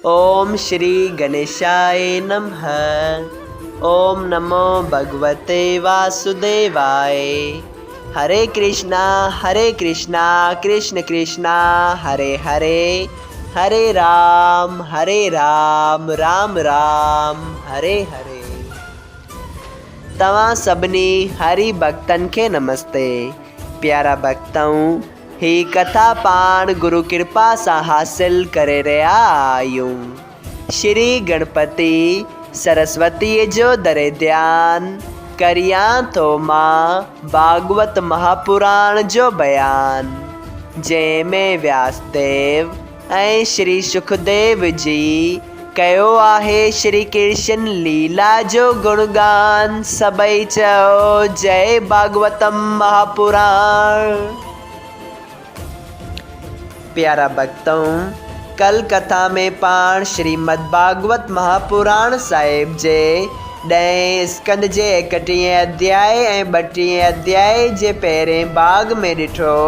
ओम श्री गणेशाय नमः। ओम नमो भगवते वासुदेवाय। हरे कृष्णा कृष्ण कृष्णा हरे हरे, हरे राम राम राम हरे हरे। तव्हां सभिनी हरि भक्तन के नमस्ते। प्यारा भक्तों, ही कथा पाण गुरु कृपा से हासिल करे रहा आयूं। श्री गणपति सरस्वती जो दरे ध्यान करिया तो मां भागवत महापुराण जो बयान, जंहिंमें व्यासदेव ऐं श्री सुखदेव जी कयो आहे श्री कृष्ण लीला जो गुणगान। सबई चओ जय भागवतम महापुराण। प्यारा भक्तों, कल कथा में पाण श्रीमद् भागवत महापुराण साहिब जे 10 स्कंद जे 31 अध्याय ऐं 32 अध्याय जे पहिरें भाग में ॾिठो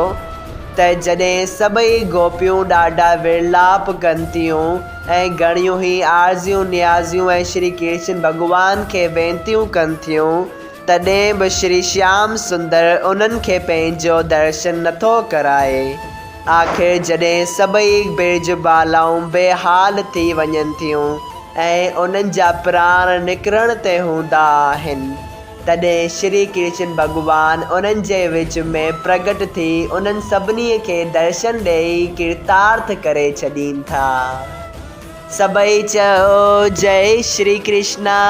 त जॾहिं सभई गोपियूं ॾाढा विरलाप कनि थियूं ऐं घणियूं ई आरज़ियूं नियाज़ियूं ऐं श्री कृष्ण भॻवान खे वेनतियूं कनि थियूं, तॾहिं बि श्री श्याम सुंदर उन्हनि खे पंहिंजो दर्शन नथो कराए। आख़िर जॾहिं सभई बिरज बालाऊं बेहाल थी वञनि थियूं ऐं उन्हनि जा प्राण निकिरण ते हूंदा आहिनि, तॾहिं श्री कृष्ण भॻवान उन्हनि जे विच में प्रगट थी उन्हनि सभिनी खे दर्शन ॾेई कृतार्थ करे छॾीनि था। सभई चओ जय श्री कृष्णा।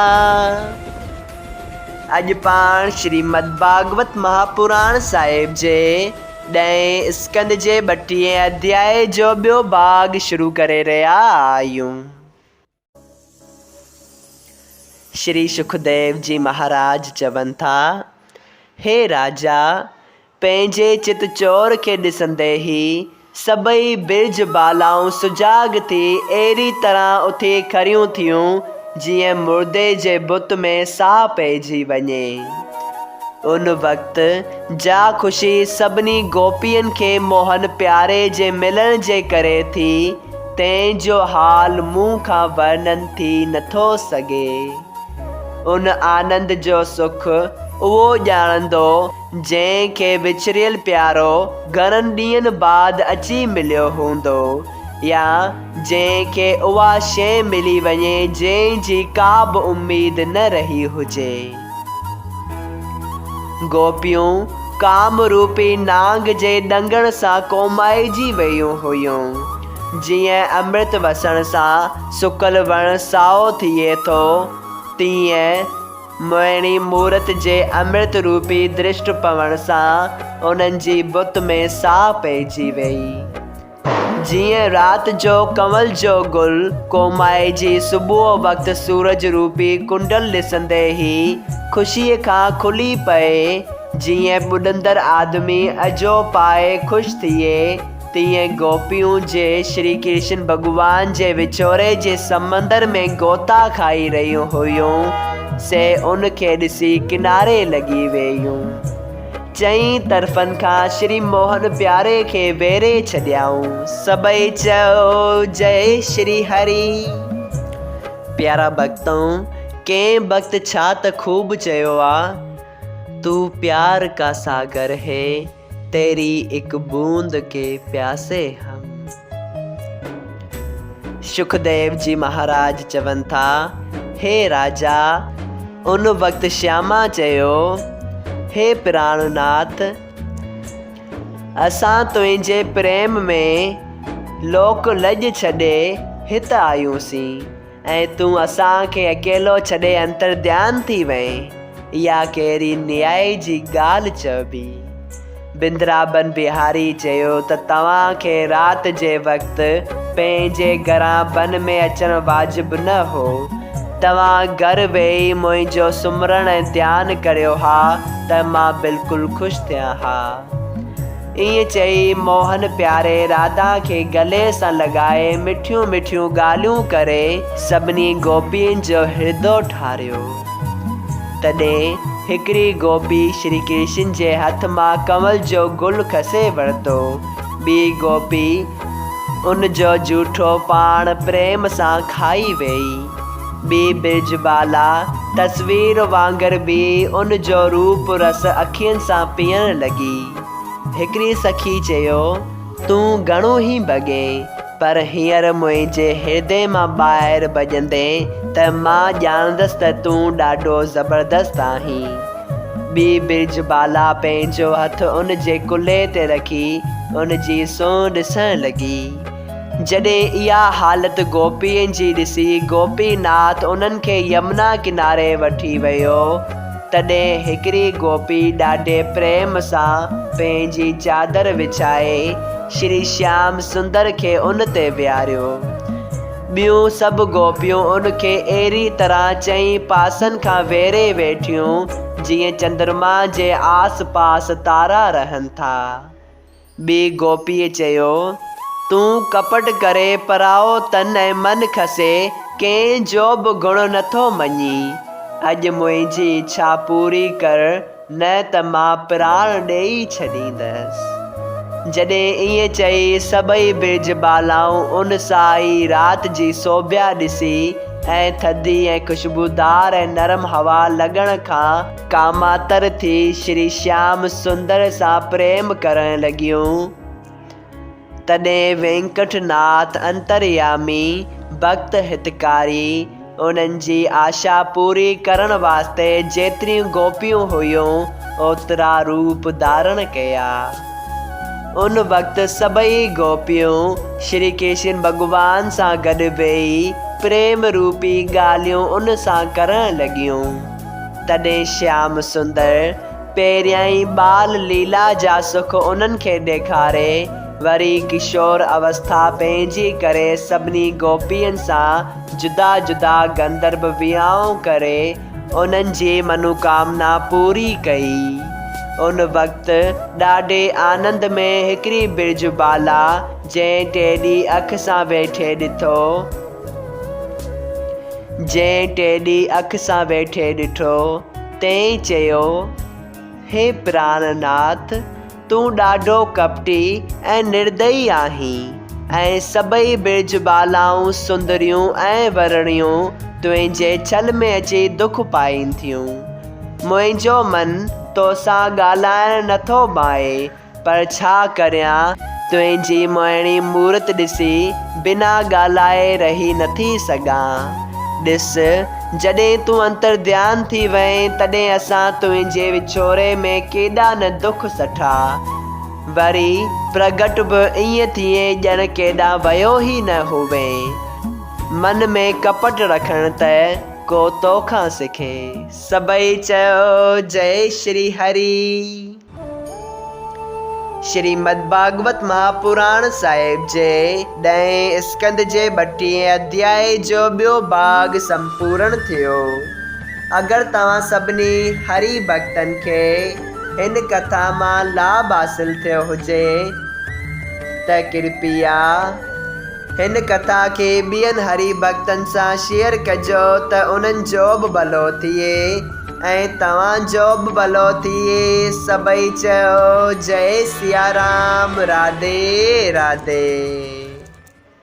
अॼु पाण श्रीमद् भागवत महापुराण साहिब जे 10 स्कंद जे 32 अध्याय जो ॿियो भाग शुरू करे रहिया आहियूं। श्री सुखदेव जी महाराज चवनि था, हे राजा, पंहिंजे चित चोर खे ॾिसंदे ई सभई बिरज बालाऊं सुजाग थी अहिड़ी तरह उथी खड़ियूं थियूं जीअं मुर्दे जे बुत में साह पइजी वञे। उन वक़्तु जा ख़ुशी सभिनी गोपियुनि खे मोहन प्यारे जे मिलण जे करे थी, तंहिंजो हाल मुंहं खां वर्णन थी नथो सघे। उन आनंद जो सुख उहो ॼाणंदो जंहिंखे विछड़ियल प्यारो घणनि ॾींहंनि बाद अची मिलियो हूंदो, या जंहिंखे उहा शइ मिली वञे जंहिंजी का बि उम्मीद न रही हुजे। गोपियूं काम रूपी नांग जे ॾंगण सां कोमाइजी वयूं हुयूं। जीअं अमृत वसण सां सुकल वण साओ थिए थो, तीअं मोहिणी मूरत जे अमृत रूपी दृष्ट पवण सां उन्हनि जी बुत में साह पइजी वई। जीअं राति जो कंवल जो गुल कोमाइजी सुबुह वक़्तु सूरज रूपी कुंडल ॾिसंदे ई ख़ुशीअ खां खुली पए, जीअं ॿुॾंदड़ आदमी अजो पाए ख़ुशि थिए, तीअं गोपियूं जे श्री कृष्ण भॻवान जे विछोरे जे समंदर में गोता खाई रहियूं हुयूं से उनखे ॾिसी किनारे लॻी वयूं। चई तरफ़नि खां श्री मोहन प्यारे खे वेरे छॾियाऊं। सभई चओ जय श्री हरि। प्यारा भक्तों, कंहिं वक़्त छा त खूब चयो आहे, तू प्यार का सागर है, तेरी एक बूंद के प्यासे हम। सुखदेव जी महाराज चवनि था, हे राजा, उन वक़्तु श्यामा चयो, हे प्राणनाथ, असां तुंहिंजे प्रेम में लोक लॼ छॾे हिते आयूंसीं ऐं तूं असांखे अकेलो छॾे अंतर्ध्यान थी वएं। इहा कहिड़ी न्याय जी ॻाल्हि चइबी। बिंद्राबन बिहारी चयो त तव्हांखे राति जे वक़्तु पंहिंजे घरां वन में अचणु वाजिबु न हो। तव्हां घर वेही मुंहिंजो सुमरण ऐं ध्यानु करियो हा त मां बिल्कुलु ख़ुशि थियां हा। ईअं चई मोहन प्यारे राधा खे गले सां लॻाए मिठियूं मिठियूं ॻाल्हियूं करे सभिनी गोपियुनि जो हृदय ठारियो। तॾहिं हिकिड़ी गोपी श्री कृष्ण जे हथ मां कंवल जो गुल खसे वरितो। ॿी गोपी उन जो जूठो पाण प्रेम सां खाई वेई। ॿी बिरजबाला तस्वीर वांगर बि उन जो रूप रस अखियुनि सां पीअण लॻी। हिकिड़ी सखी चयो, तूं घणो ई भॻे, पर हींअर मुंहिंजे हृदय मां ॿाहिरि भॼंदे त मां ॼाणंदसि त तूं ॾाढो ज़बरदस्त आहीं। ॿी बिरजबाला पंहिंजो हथ उन जे कुल्हे ते रखी उन जी सूंहुं ॾिसण लॻी। जॾहिं इहा हालत गोपीअ जी ॾिसी गोपीनाथ उन्हनि खे यमुना किनारे वठी वियो। तॾहिं हिकिड़ी गोपी ॾाढे प्रेम सां पंहिंजी चादर विछाए श्री श्याम सुंदर खे उन ते विहारियो। ॿियूं सभु गोपियूं उन खे अहिड़ी तरह चई पासनि खां वेरे वेठियूं जीअं चंद्रमा जे आस पास तारा रहनि था। ॿी गोपीअ चयो, तूं कपट करे पराओ तन ऐं मन खसे कंहिंजो बि गुण नथो मञी। अॼु मुंहिंजी इच्छा पूरी कर, न त मां प्राण ॾेई छॾींदसि। जॾहिं ईअं चई सभई बिरजबालाऊं उन साई राति जी सोभिया ॾिसी ऐं थधी ऐं ख़ुशबूदार ऐं नरम हवा लॻण खां कामातर थी श्री श्याम सुंदर सां प्रेम करण लॻियूं। तॾहिं वेंकटनाथ अंतर्यामी भक्त हितकारी उन्हनि जी आशा पूरी करण वास्ते जेतिरियूं गोपियूं हुयूं ओतिरा रूप धारण कया। उन वक़्तु सभई गोपियूं श्री कृष्ण भॻवान सां गॾु वेही प्रेम रूपी ॻाल्हियूं उन सां करण लॻियूं। तॾहिं श्याम सुंदर पहिरियां ई बाल लीला जा सुख उन्हनि खे ॾेखारे वरी किशोर अवस्था पंहिंजी करे सभिनी गोपियुनि सां जुदा जुदा गंधर्व विहांउ करे उन्हनि जी मनोकामना पूरी कई। उन वक़्तु ॾाढे आनंद में हिकिड़ी बिरजबाला जंहिं टेॾी अख सां वेठे ॾिठो तंहिं चयो, हे प्राणनाथ, तूं ॾाढो कपटी ऐं निर्दयी आहीं ऐं सभई बिरजबालाऊं सुंदरियूं ऐं वरणियूं तुंहिंजे छल में अची दुख पाइनि थियूं। मुंहिंजो मन तोसां ॻाल्हाइण नथो भाए, पर छा करियां, तुंहिंजी मोहिणी मूरत ॾिसी बिना ॻाल्हाए रही नथी सघां। ॾिस, जॾहिं तूं अंतर्ध्यान थी वएं तॾहिं असां तुंहिंजे विछोरे में केॾा न दुख सठा, वरी प्रगट बि ईअं थिए ॼण केॾा वियो ई न हुवे। मन में कपट रखण त को तोखां सिखे। सभई चयो, जय श्री हरि। श्रीमद् भागवत महापुराण साहिब जे 10 स्कंद जे 32 अध्याय जो ॿियो भाग संपूर्ण थियो। अगरि तव्हां सभिनी हरि भक्तनि खे हिन कथा मां लाभ हासिल थियो हुजे त कृपया हिन कथा खे ॿियनि हरि भक्तनि सां शेयर कजो त उन्हनि जो बि भलो थिए ऐं तव्हांजो बि भलो थिए। सभई चयो, जय सिया राम, राधे राधे।